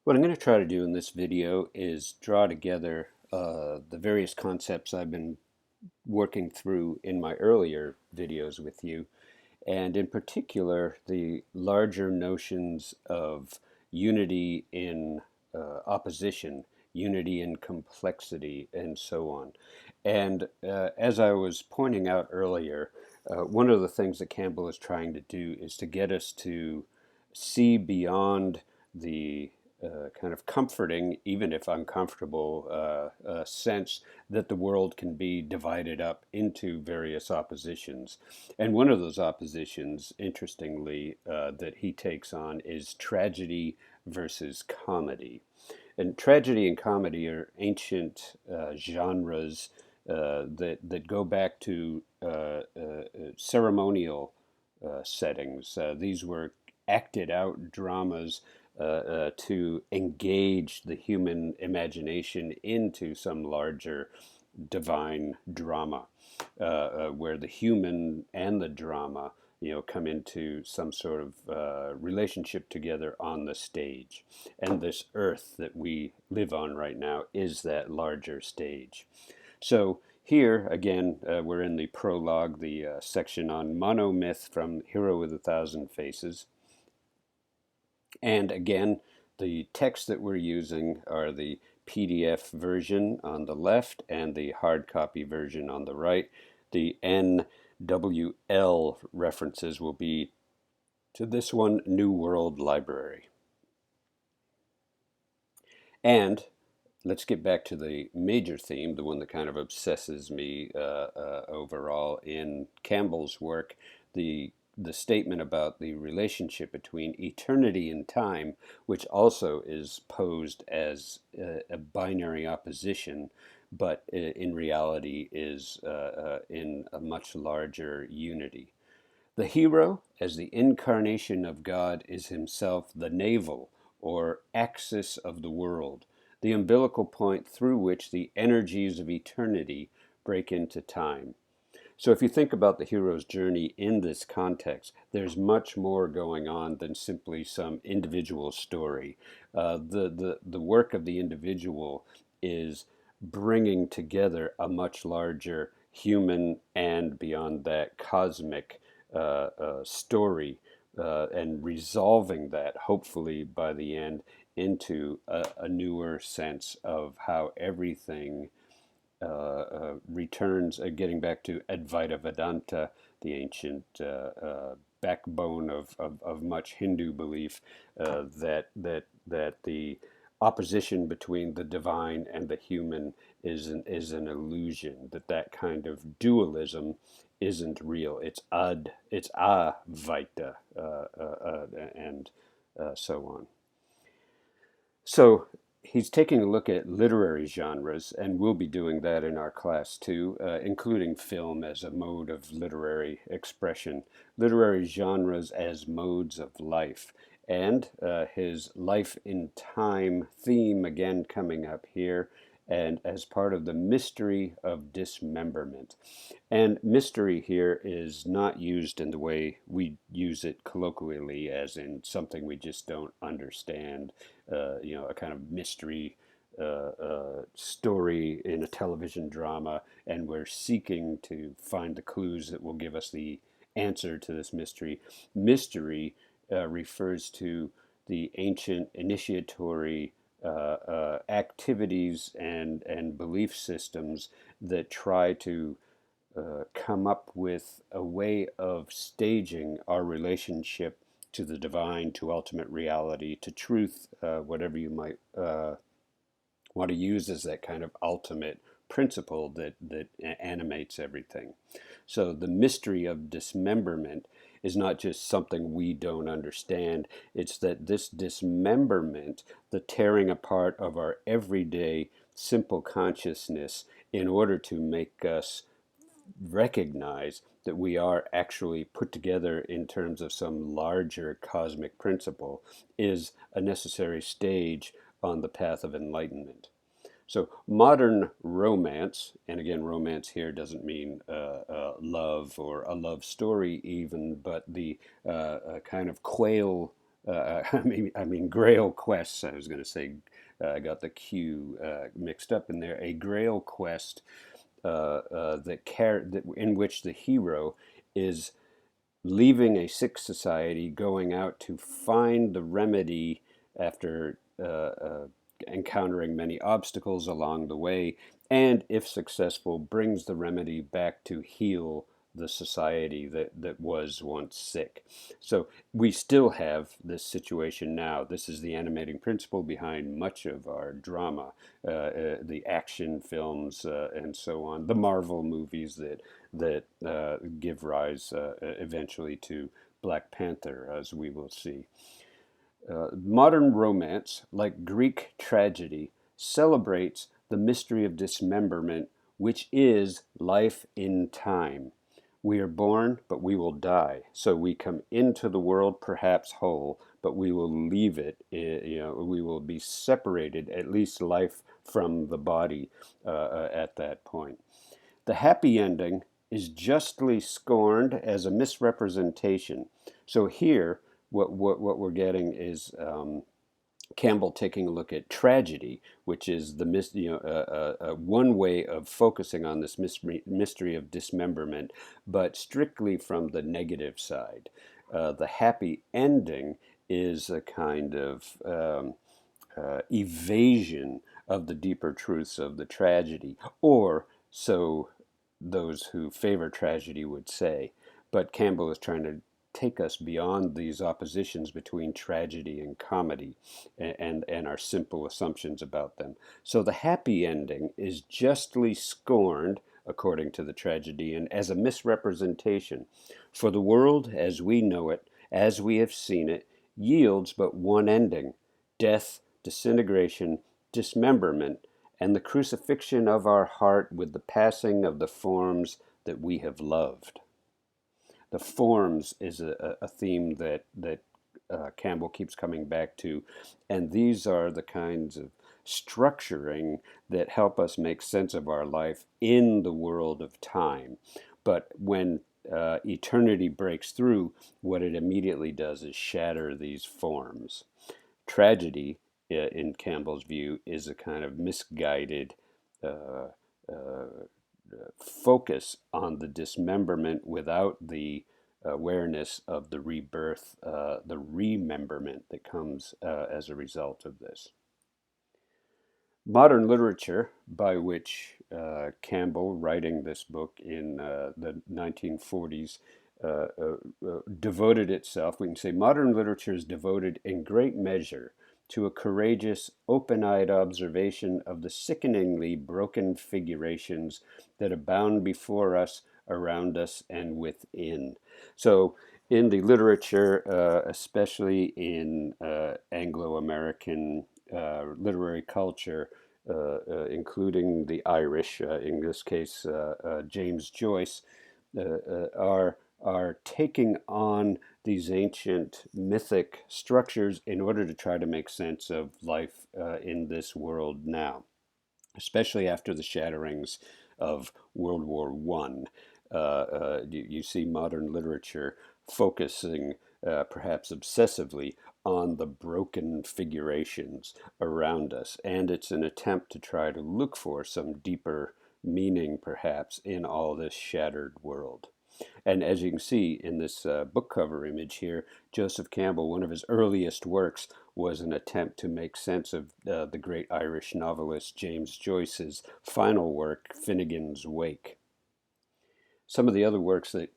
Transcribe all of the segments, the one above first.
What I'm going to try to do in this video is draw together the various concepts I've been working through in my earlier videos with you, and in particular the larger notions of unity in opposition, unity in complexity, and so on. And as I was pointing out earlier, one of the things that Campbell is trying to do is to get us to see beyond the kind of comforting, even if uncomfortable, sense that the world can be divided up into various oppositions. And one of those oppositions, interestingly, that he takes on is tragedy versus comedy. And tragedy and comedy are ancient genres that go back to ceremonial settings. These were acted out dramas to engage the human imagination into some larger divine drama, where the human and the drama, come into some sort of relationship together on the stage. And this earth that we live on right now is that larger stage. So here, again, we're in the prologue, the section on monomyth from Hero with a Thousand Faces. And again, the text that we're using are the PDF version on the left and the hard copy version on the right. The NWL references will be to this one, New World Library. And let's get back to the major theme, the one that kind of obsesses me overall in Campbell's work, the statement about the relationship between eternity and time, which also is posed as a binary opposition, but in reality is in a much larger unity. The hero, as the incarnation of God, is himself the navel or axis of the world, the umbilical point through which the energies of eternity break into time. So if you think about the hero's journey in this context, there's much more going on than simply some individual story. The work of the individual is bringing together a much larger human and beyond that cosmic story, and resolving that, hopefully by the end, into a newer sense of how everything returns, getting back to Advaita Vedanta, the ancient backbone of much Hindu belief, that the opposition between the divine and the human is an illusion, that kind of dualism isn't real. It's Advaita, and so on. So he's taking a look at literary genres, and we'll be doing that in our class too, including film as a mode of literary expression, literary genres as modes of life, and his life in time theme again coming up here, and as part of the mystery of dismemberment. And mystery here is not used in the way we use it colloquially, as in something we just don't understand, a kind of mystery story in a television drama, and we're seeking to find the clues that will give us the answer to this mystery. Mystery refers to the ancient initiatory activities and belief systems that try to come up with a way of staging our relationship to the divine, to ultimate reality, to truth, whatever you might want to use as that kind of ultimate principle that animates everything. So the mystery of dismemberment is not just something we don't understand. It's that this dismemberment, the tearing apart of our everyday simple consciousness in order to make us recognize that we are actually put together in terms of some larger cosmic principle, is a necessary stage on the path of enlightenment. So modern romance, and again, romance here doesn't mean love or a love story even, but the kind of quail I mean Grail quests. I was going to say I got the Q mixed up in there. A Grail quest in which the hero is leaving a sick society, going out to find the remedy after encountering many obstacles along the way, and if successful, brings the remedy back to heal the society that was once sick. So we still have this situation now. This is the animating principle behind much of our drama, the action films, and so on, the Marvel movies that give rise eventually to Black Panther, as we will see. Modern romance, like Greek tragedy, celebrates the mystery of dismemberment, which is life in time. We are born, but we will die. So we come into the world perhaps whole, but we will leave it, we will be separated, at least life from the body at that point. The happy ending is justly scorned as a misrepresentation. So here, what we're getting is Campbell taking a look at tragedy, which is one way of focusing on this mystery of dismemberment, but strictly from the negative side. The happy ending is a kind of evasion of the deeper truths of the tragedy, or so those who favor tragedy would say. But Campbell is trying to take us beyond these oppositions between tragedy and comedy and our simple assumptions about them. So the happy ending is justly scorned, according to the tragedian, as a misrepresentation. For the world as we know it, as we have seen it, yields but one ending: death, disintegration, dismemberment, and the crucifixion of our heart with the passing of the forms that we have loved. The forms is a theme that Campbell keeps coming back to, and these are the kinds of structuring that help us make sense of our life in the world of time. But when eternity breaks through, what it immediately does is shatter these forms. Tragedy, in Campbell's view, is a kind of misguided uh, uh, focus on the dismemberment without the awareness of the rebirth, the rememberment that comes as a result of this. Modern literature, by which Campbell, writing this book in the 1940s, devoted itself, we can say modern literature is devoted in great measure to a courageous, open-eyed observation of the sickeningly broken figurations that abound before us, around us, and within. So in the literature, especially in Anglo-American literary culture, including the Irish, in this case James Joyce, are taking on these ancient mythic structures in order to try to make sense of life in this world now, especially after the shatterings of World War I. You see modern literature focusing perhaps obsessively on the broken figurations around us. And it's an attempt to try to look for some deeper meaning, perhaps, in all this shattered world. And as you can see in this book cover image here, Joseph Campbell, one of his earliest works was an attempt to make sense of the great Irish novelist James Joyce's final work, Finnegan's Wake. Some of the other works that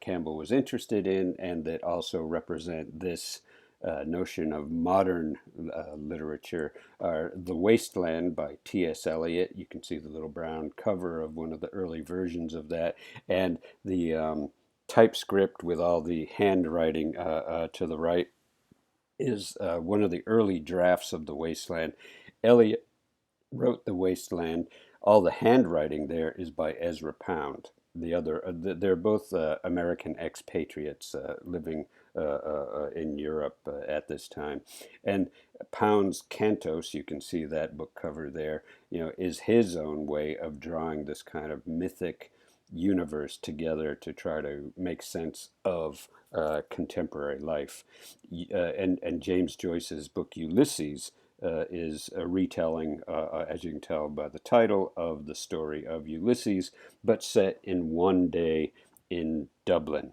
Campbell was interested in and that also represent this notion of modern literature are The Wasteland by T.S. Eliot. You can see the little brown cover of one of the early versions of that, and the typescript with all the handwriting to the right is one of the early drafts of The Wasteland. Eliot wrote The Wasteland. All the handwriting there is by Ezra Pound. They're both American expatriates living in Europe at this time. And Pound's Cantos, you can see that book cover there, is his own way of drawing this kind of mythic universe together to try to make sense of contemporary life. And James Joyce's book Ulysses is a retelling, as you can tell by the title, of the story of Ulysses, but set in one day in Dublin.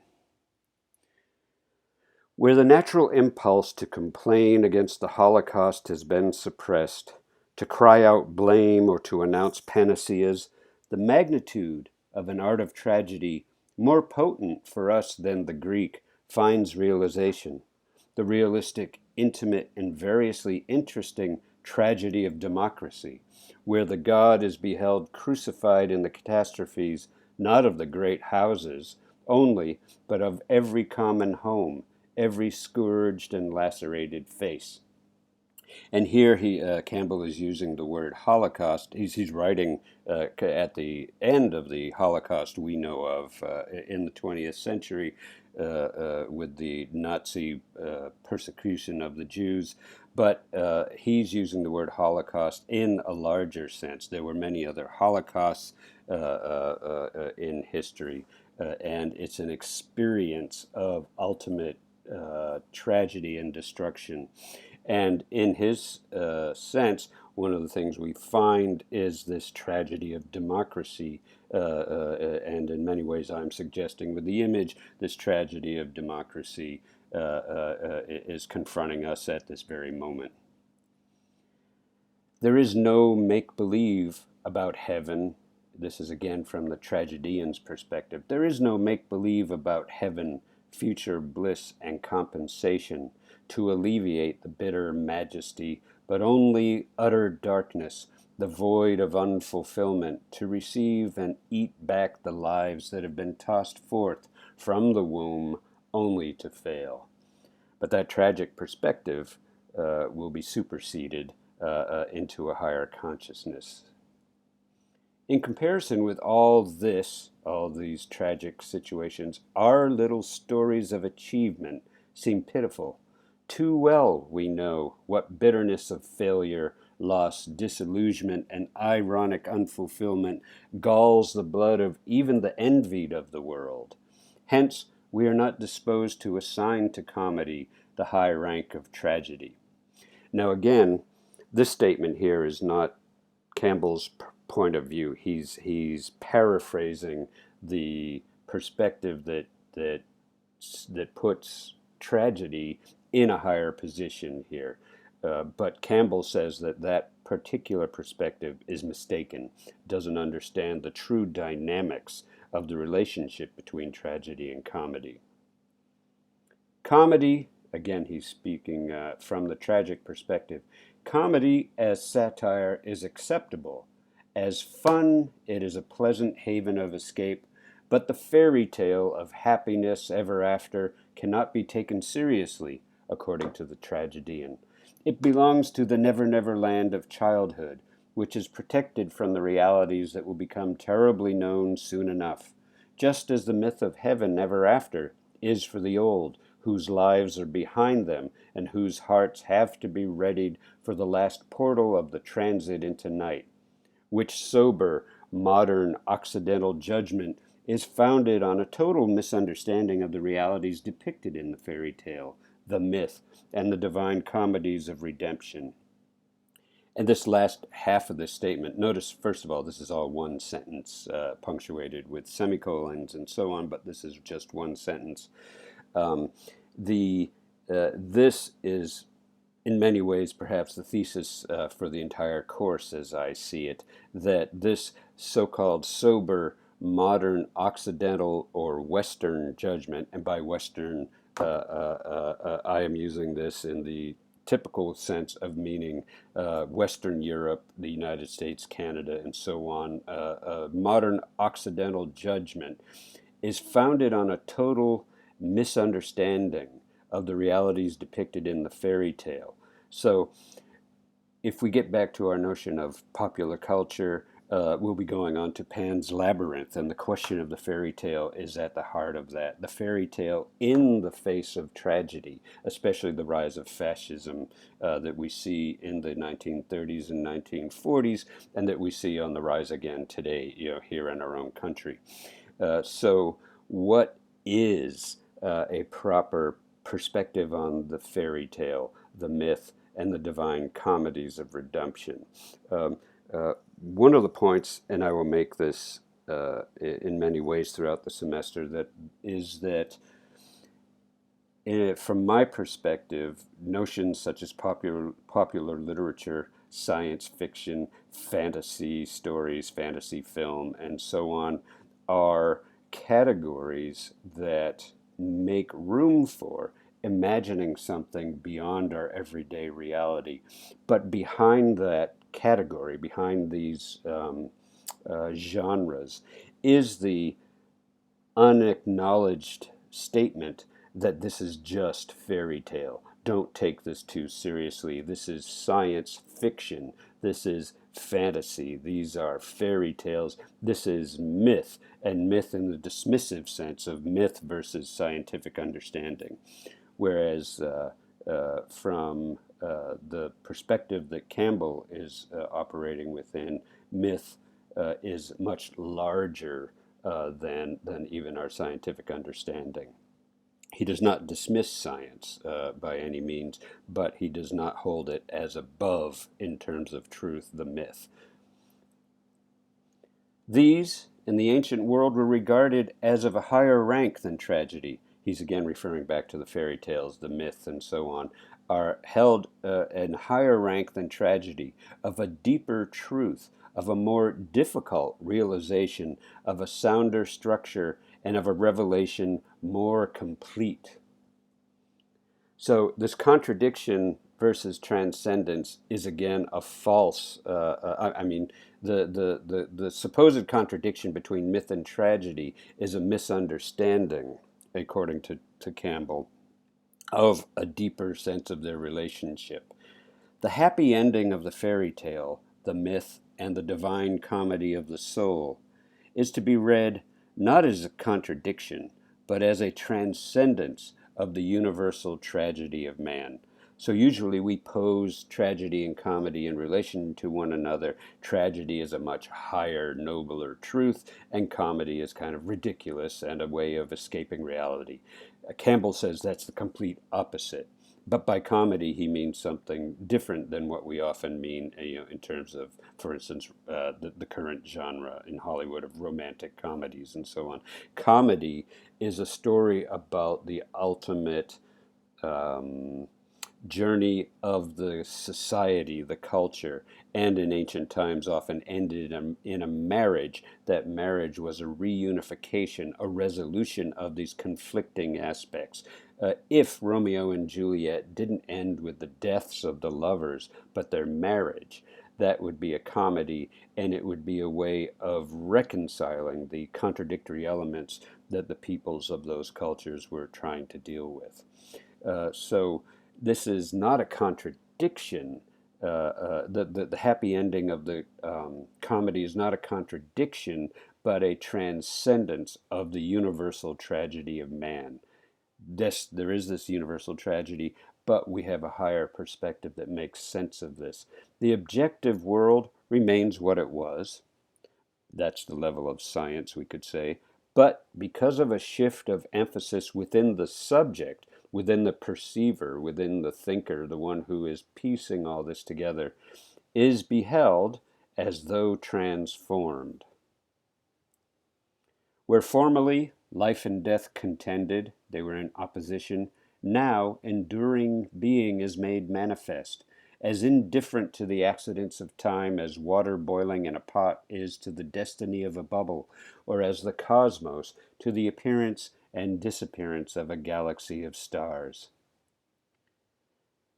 Where the natural impulse to complain against the Holocaust has been suppressed, to cry out blame or to announce panaceas, the magnitude of an art of tragedy, more potent for us than the Greek, finds realization. The realistic, intimate, and variously interesting tragedy of democracy, where the god is beheld crucified in the catastrophes, not of the great houses only, but of every common home, every scourged and lacerated face. And here Campbell is using the word Holocaust. He's writing at the end of the Holocaust we know of in the 20th century with the Nazi persecution of the Jews. But he's using the word Holocaust in a larger sense. There were many other Holocausts in history, and it's an experience of ultimate tragedy and destruction. And in his sense, one of the things we find is this tragedy of democracy. And in many ways, I'm suggesting with the image, this tragedy of democracy is confronting us at this very moment. There is no make-believe about heaven. This is again from the tragedian's perspective. There is no make-believe about heaven, future bliss and compensation to alleviate the bitter majesty, but only utter darkness, the void of unfulfillment, to receive and eat back the lives that have been tossed forth from the womb only to fail. But that tragic perspective will be superseded into a higher consciousness. In comparison with all these tragic situations, our little stories of achievement seem pitiful. Too well we know what bitterness of failure, loss, disillusionment, and ironic unfulfillment galls the blood of even the envied of the world. Hence, we are not disposed to assign to comedy the high rank of tragedy. Now again, this statement here is not Campbell's point of view. He's paraphrasing the perspective that puts tragedy in a higher position here. But Campbell says that particular perspective is mistaken, doesn't understand the true dynamics of the relationship between tragedy and comedy. Comedy, again he's speaking from the tragic perspective, comedy as satire is acceptable. As fun, it is a pleasant haven of escape, but the fairy tale of happiness ever after cannot be taken seriously, according to the tragedian. It belongs to the never-never land of childhood, which is protected from the realities that will become terribly known soon enough, just as the myth of heaven ever after is for the old, whose lives are behind them and whose hearts have to be readied for the last portal of the transit into night, which sober, modern, Occidental judgment is founded on a total misunderstanding of the realities depicted in the fairy tale, the myth, and the divine comedies of redemption. And this last half of this statement, notice, first of all, this is all one sentence, punctuated with semicolons and so on, but this is just one sentence. This is, in many ways, perhaps the thesis for the entire course as I see it, that this so-called sober, modern, Occidental, or Western judgment, and by Western, I am using this in the typical sense of meaning Western Europe, the United States, Canada, and so on, modern Occidental judgment is founded on a total misunderstanding of the realities depicted in the fairy tale. So if we get back to our notion of popular culture, we'll be going on to Pan's Labyrinth, and the question of the fairy tale is at the heart of that. The fairy tale in the face of tragedy, especially the rise of fascism that we see in the 1930s and 1940s, and that we see on the rise again today, here in our own country. So what is a proper perspective on the fairy tale, the myth, and the divine comedies of redemption. Um, One of the points, and I will make this in many ways throughout the semester, that is that from my perspective, notions such as popular literature, science fiction, fantasy stories, fantasy film, and so on, are categories that make room for imagining something beyond our everyday reality. But behind that category, behind these genres, is the unacknowledged statement that this is just fairy tale. Don't take this too seriously. This is science fiction. This is fantasy. These are fairy tales. This is myth, and myth in the dismissive sense of myth versus scientific understanding. Whereas from the perspective that Campbell is operating within, myth is much larger than even our scientific understanding. He does not dismiss science by any means, but he does not hold it as above, in terms of truth, the myth. These, in the ancient world, were regarded as of a higher rank than tragedy. He's again referring back to the fairy tales, the myth, and so on, are held in higher rank than tragedy, of a deeper truth, of a more difficult realization, of a sounder structure, and of a revelation more complete. So this contradiction versus transcendence is again a false. I mean, the supposed contradiction between myth and tragedy is a misunderstanding, according to Campbell, of a deeper sense of their relationship. The happy ending of the fairy tale, the myth, and the divine comedy of the soul is to be read not as a contradiction, but as a transcendence of the universal tragedy of man. So usually we pose tragedy and comedy in relation to one another. Tragedy is a much higher, nobler truth, and comedy is kind of ridiculous and a way of escaping reality. Campbell says that's the complete opposite. But by comedy, he means something different than what we often mean, in terms of, for instance, the current genre in Hollywood of romantic comedies and so on. Comedy is a story about the ultimate journey of the society, the culture, and in ancient times often ended in a marriage. That marriage was a reunification, a resolution of these conflicting aspects. If Romeo and Juliet didn't end with the deaths of the lovers, but their marriage, that would be a comedy, and it would be a way of reconciling the contradictory elements that the peoples of those cultures were trying to deal with. So this is not a contradiction. The happy ending of the comedy is not a contradiction, but a transcendence of the universal tragedy of man. There is this universal tragedy, but we have a higher perspective that makes sense of this. The objective world remains what it was. That's the level of science, we could say. But because of a shift of emphasis within the subject, within the perceiver, within the thinker, the one who is piecing all this together, is beheld as though transformed. Where formerly life and death contended, they were in opposition, now enduring being is made manifest, as indifferent to the accidents of time as water boiling in a pot is to the destiny of a bubble, or as the cosmos to the appearance and disappearance of a galaxy of stars.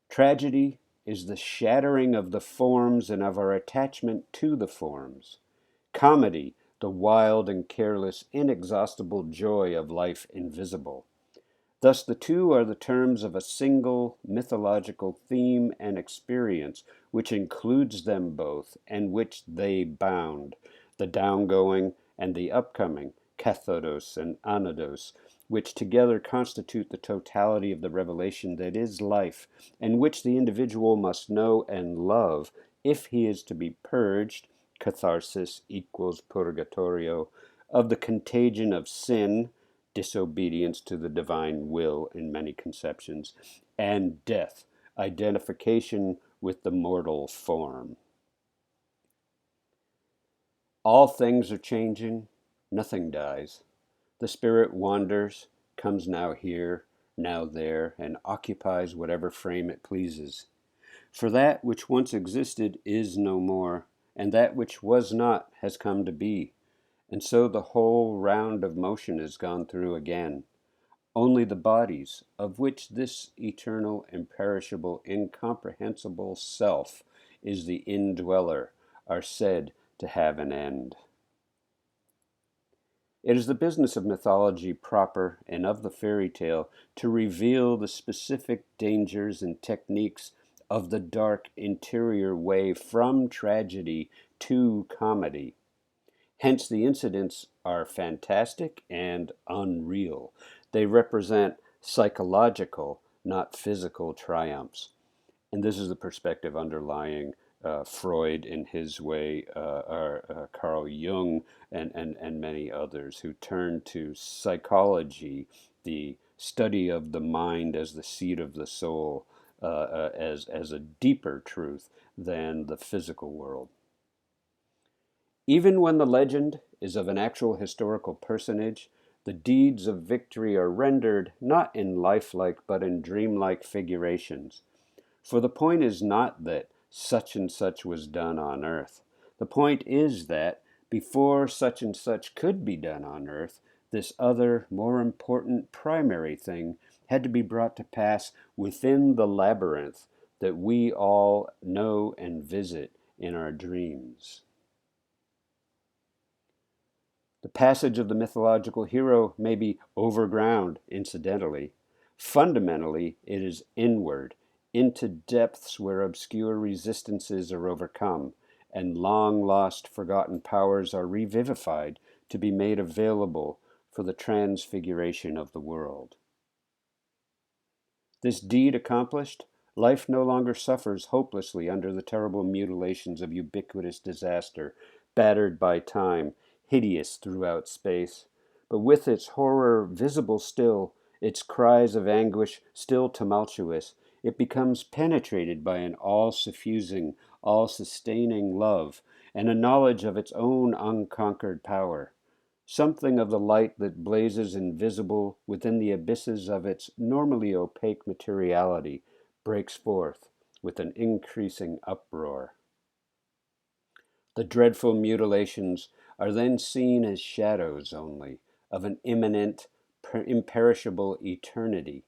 Tragedy is the shattering of the forms and of our attachment to the forms. Comedy, the wild and careless, inexhaustible joy of life invisible. Thus the two are the terms of a single mythological theme and experience, which includes them both, and which they bound, the downgoing and the upcoming, kathodos and anados, which together constitute the totality of the revelation that is life, and which the individual must know and love if he is to be purged, catharsis equals purgatorio, of the contagion of sin, disobedience to the divine will in many conceptions, and death, identification with the mortal form. All things are changing, nothing dies. The spirit wanders, comes now here, now there, and occupies whatever frame it pleases. For that which once existed is no more, and that which was not has come to be. And so the whole round of motion is gone through again. Only the bodies, of which this eternal, imperishable, incomprehensible self is the indweller, are said to have an end. It is the business of mythology proper and of the fairy tale to reveal the specific dangers and techniques of the dark interior way from tragedy to comedy. Hence, the incidents are fantastic and unreal. They represent psychological, not physical triumphs. And this is the perspective underlying Freud in his way, Carl Jung, and many others who turn to psychology, the study of the mind as the seat of the soul, as a deeper truth than the physical world. Even when the legend is of an actual historical personage, the deeds of victory are rendered not in lifelike but in dreamlike figurations. For the point is not that such and such was done on earth. The point is that before such and such could be done on earth, this other, more important primary thing had to be brought to pass within the labyrinth that we all know and visit in our dreams. The passage of the mythological hero may be overground, incidentally. Fundamentally, it is inward, into depths where obscure resistances are overcome, and long-lost forgotten powers are revivified to be made available for the transfiguration of the world. This deed accomplished, life no longer suffers hopelessly under the terrible mutilations of ubiquitous disaster, battered by time, hideous throughout space, but with its horror visible still, its cries of anguish still tumultuous, it becomes penetrated by an all-suffusing, all-sustaining love, and a knowledge of its own unconquered power. Something of the light that blazes invisible within the abysses of its normally opaque materiality breaks forth with an increasing uproar. The dreadful mutilations are then seen as shadows only of an imminent, imperishable eternity.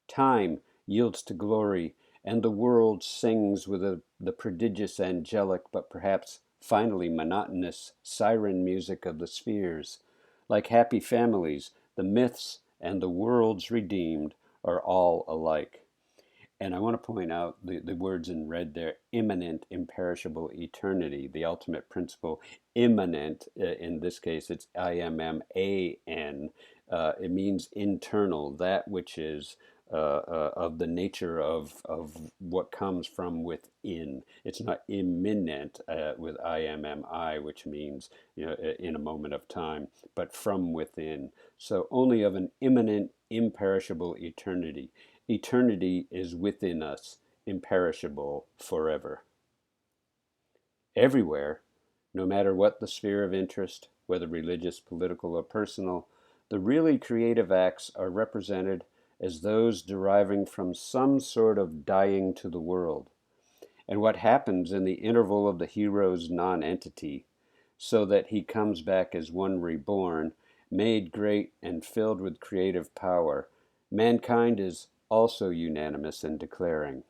Time yields to glory, and the world sings with the prodigious angelic, but perhaps finally monotonous siren music of the spheres. Like happy families, the myths and the worlds redeemed are all alike. And I want to point out the words in red there: immanent, imperishable eternity, the ultimate principle. Immanent, in this case, it's IMMAN. It means internal, that which is of the nature of what comes from within. It's not imminent with IMMI, which means in a moment of time, but from within. So only of an immanent, imperishable eternity. Eternity is within us, imperishable forever. Everywhere, no matter what the sphere of interest, whether religious, political, or personal, the really creative acts are represented as those deriving from some sort of dying to the world, and what happens in the interval of the hero's non-entity, so that he comes back as one reborn, made great and filled with creative power. Mankind is also unanimous in declaring.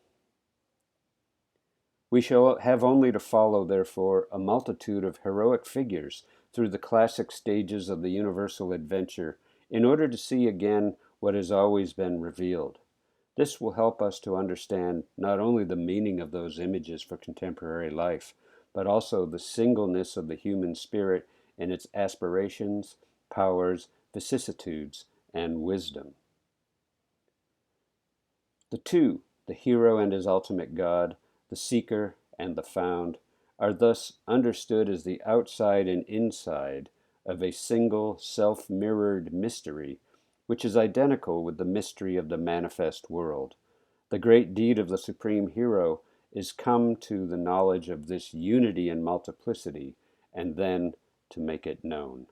We shall have only to follow, therefore, a multitude of heroic figures through the classic stages of the universal adventure in order to see again what has always been revealed. This will help us to understand not only the meaning of those images for contemporary life, but also the singleness of the human spirit and its aspirations, powers, vicissitudes, and wisdom. The two, the hero and his ultimate God, the seeker and the found, are thus understood as the outside and inside of a single self-mirrored mystery which is identical with the mystery of the manifest world. The great deed of the supreme hero is come to the knowledge of this unity and multiplicity, and then to make it known.